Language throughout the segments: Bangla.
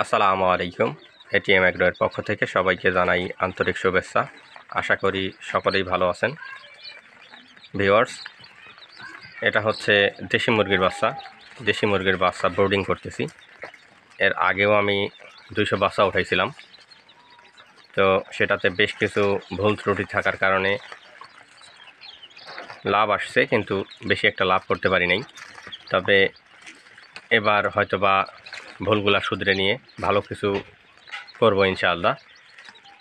আসসালামু আলাইকুম। এটিএম এগ্রোর পক্ষ থেকে সবাইকে জানাই আন্তরিক শুভেচ্ছা। আশা করি সকলেই ভালো আছেন। ভিউয়ার্স, এটা হচ্ছে দেশি মুরগির বাচ্চা ব্রুডিং করতেছি। এর আগেও আমি 200 বাচ্চা উঠাইছিলাম। তো সেটাতে বেশ কিছু ভুল ত্রুটি থাকার কারণে লাভ আসছে, কিন্তু বেশি একটা লাভ করতে পারি নাই। তবে এবার হয়তোবা ভুলগুলা শুধরে নিয়ে ভালো কিছু করব ইনশাআল্লাহ।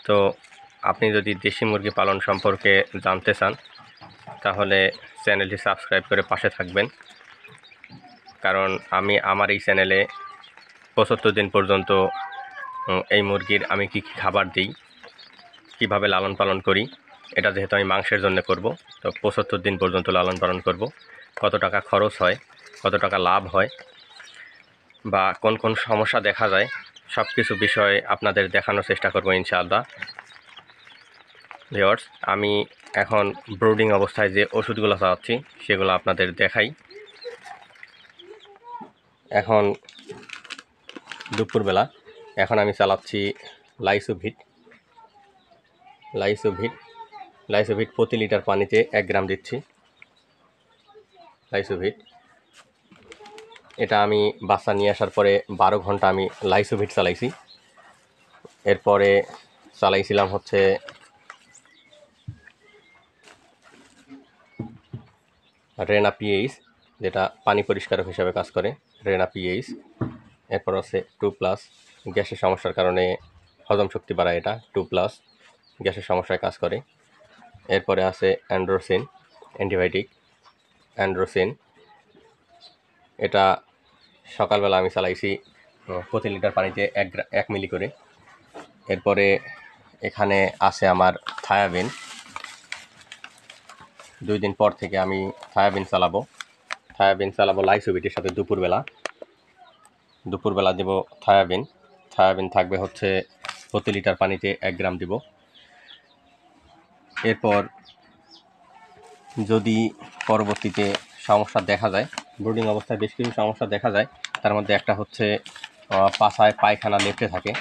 তো আপনি যদি দেশি মুরগি পালন সম্পর্কে জানতে চান তাহলে চ্যানেলটি সাবস্ক্রাইব করে পাশে থাকবেন, কারণ আমি আমার এই চ্যানেলে 75 দিন পর্যন্ত এই মুরগির আমি কী কী খাবার দিই, কীভাবে লালন পালন করি, এটা যেহেতু আমি মাংসের জন্য করব, তো 75 দিন পর্যন্ত লালন পালন করব। কত টাকা খরচ হয়, কত টাকা লাভ হয়, বা কোন কোন সমস্যা দেখা যায়, সব কিছু বিষয়ে আপনাদের দেখানোর চেষ্টা করব ইনশাআল্লাহ। ভিউয়ার্স, আমি এখন ব্রুডিং অবস্থায় যে ওষুধগুলো চালাচ্ছি সেগুলো আপনাদের দেখাই। এখন দুপুরবেলা, এখন আমি চালাচ্ছি লাইসোভিট প্রতি লিটার পানিতে 1 গ্রাম দিচ্ছি। লাইসোভিট এটা আমি বাচ্চা নিয়ে আসার পরে 12 ঘন্টা আমি লাইসোভিট চালাইছি। এরপরে চালাইছিলাম হচ্ছে রেনা পিএইচ, যেটা পানি পরিষ্কারক হিসাবে কাজ করে, রেনা পিএইচ। এরপর আছে 2+, গ্যাসের সমস্যার কারণে হজম শক্তি বাড়ায়, এটা 2+, গ্যাসের সমস্যায় কাজ করে। এরপরে আছে অ্যান্ড্রোসিন, অ্যান্টিবায়োটিক অ্যান্ড্রোসিন। এটা সকালবেলা আমি চালাইছি প্রতি লিটার পানিতে 1 মিলি করে। এরপরে এখানে আছে আমার থায়াবিন। 2 দিন পর থেকে আমি থায়াবিন চালাবো লাইসোভিটের সাথে। দুপুরবেলা দেব থায়াবিন থাকবে হচ্ছে প্রতি লিটার পানিতে 1 গ্রাম দিব। এরপর যদি পরবর্তীতে সমস্যা দেখা যায়, ব্রুডিং অবস্থায় বেশ কিছু সমস্যা দেখা যায়, তার মধ্যে একটা হচ্ছে পাছায় পায়খানা লেপটে থাকে।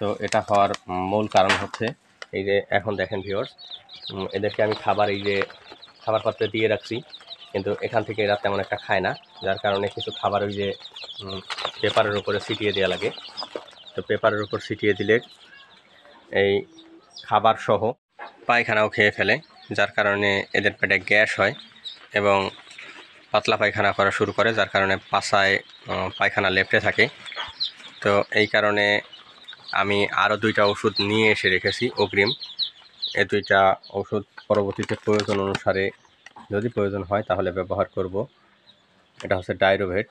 তো এটা হওয়ার মূল কারণ হচ্ছে এই যে এখন দেখেন ভিউয়ার্স, এদেরকে আমি খাবার পাত্রে দিয়ে রাখছি, কিন্তু এখান থেকে এরা তেমন একটা খায় না, যার কারণে কিছু খাবার ওই যে পেপারের উপরে ছিটিয়ে দেওয়া লাগে। তো পেপারের উপর ছিটিয়ে দিলে এই খাবার সহ পায়খানাও খেয়ে ফেলে, যার কারণে এদের পেটে গ্যাস হয় এবং পাতলা পায়খানা করা শুরু করে, যার কারণে পাছায় পায়খানা লেপটে থাকে। তো এই কারণে আমি আরও 2টা ওষুধ নিয়ে এসে রেখেছি অগ্রিম। এই 2টা ওষুধ পরবর্তীতে প্রয়োজন অনুসারে যদি প্রয়োজন হয় তাহলে ব্যবহার করব। এটা হচ্ছে ডাইরোভেট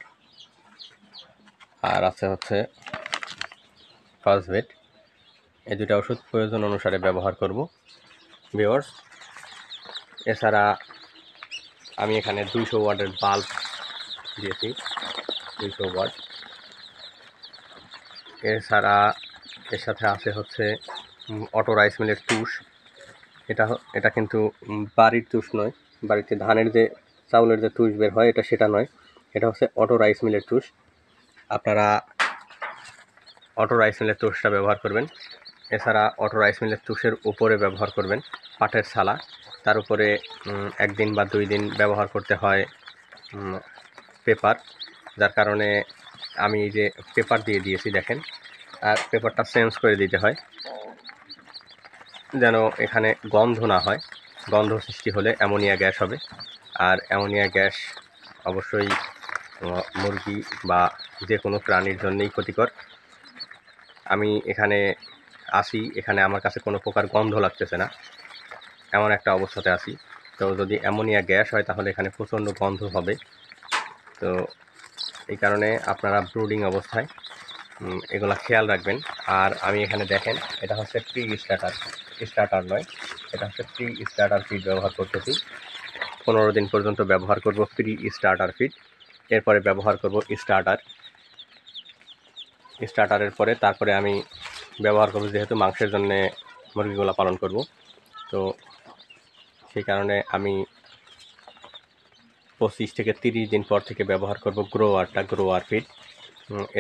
আর আছে হচ্ছে ফসভেট। এই 2টা ওষুধ প্রয়োজন অনুসারে ব্যবহার করব ভিউয়ার্স। এছাড়া আমি এখানে 200 ওয়াটের বাল্ব দিয়েছি, 200 ওয়াট। এছাড়া এর সাথে আছে হচ্ছে অটো রাইস মিলের তুষ। এটা কিন্তু বাড়ির তুষ নয়, বাড়িতে ধানের যে চাউলের যে তুষ বের হয় সেটা নয়, এটা হচ্ছে অটো রাইস মিলের তুষ। আপনারা অটো রাইস মিলের তুষটা ব্যবহার করবেন। এছাড়া অটো রাইস মিলের তুষের উপরে ব্যবহার করবেন পাটের ছালা, তার উপরে 1 দিন বা 2 দিন ব্যবহার করতে হয় পেপার, যার কারণে আমি এই যে পেপার দিয়ে দিয়েছি দেখেন। আর পেপারটা চেঞ্জ করে দিতে হয় যেন এখানে গন্ধ না হয়। গন্ধ সৃষ্টি হলে অ্যামোনিয়া গ্যাস হবে, আর অ্যামোনিয়া গ্যাস অবশ্যই মুরগি বা যে কোনো প্রাণীর জন্যই ক্ষতিকর। আমি এখানে এখানে আমার কাছে কোনো প্রকার গন্ধ লাগতেছে না, এমন একটা অবস্থাতে আছি। তো যদি অ্যামোনিয়া গ্যাস হয় তাহলে এখানে প্রচণ্ড গন্ধ হবে। তো এই কারণে আপনারা ব্রুডিং অবস্থায় এগুলা খেয়াল রাখবেন। আর আমি এখানে দেখেন, এটা হচ্ছে স্টার্টার নয়, এটা হচ্ছে প্রি স্টার্টার ফিড ব্যবহার করতেছি। 15 দিন পর্যন্ত ব্যবহার করব প্রি স্টার্টার ফিড, এরপরে ব্যবহার করব স্টার্টারের পরে তারপরে আমি ব্যবহার করব, যেহেতু মাংসের জন্যে মুরগিগুলো পালন করব। তো সেই কারণে আমি 25 থেকে 30 দিন পর থেকে ব্যবহার করব গ্রোয়ার ফিড।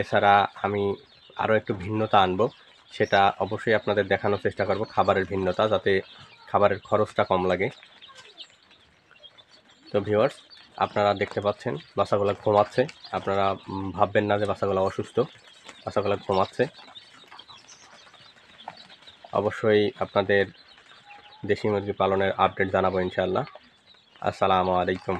এছাড়া আমি আরও একটু ভিন্নতা আনবো, সেটা অবশ্যই আপনাদের দেখানোর চেষ্টা করব, খাবারের ভিন্নতা, যাতে খাবারের খরচটা কম লাগে। তো ভিউয়ার্স, আপনারা দেখতে পাচ্ছেন বাচ্চাগুলো ঘুমাচ্ছে। আপনারা ভাববেন না যে বাচ্চাগুলো অসুস্থ, বাচ্চাগুলো ঘুমাচ্ছে। অবশ্যই আপনাদের দেশি মুরগি পালনের আপডেট জানাবো ইনশাআল্লাহ। আসসালামু আলাইকুম।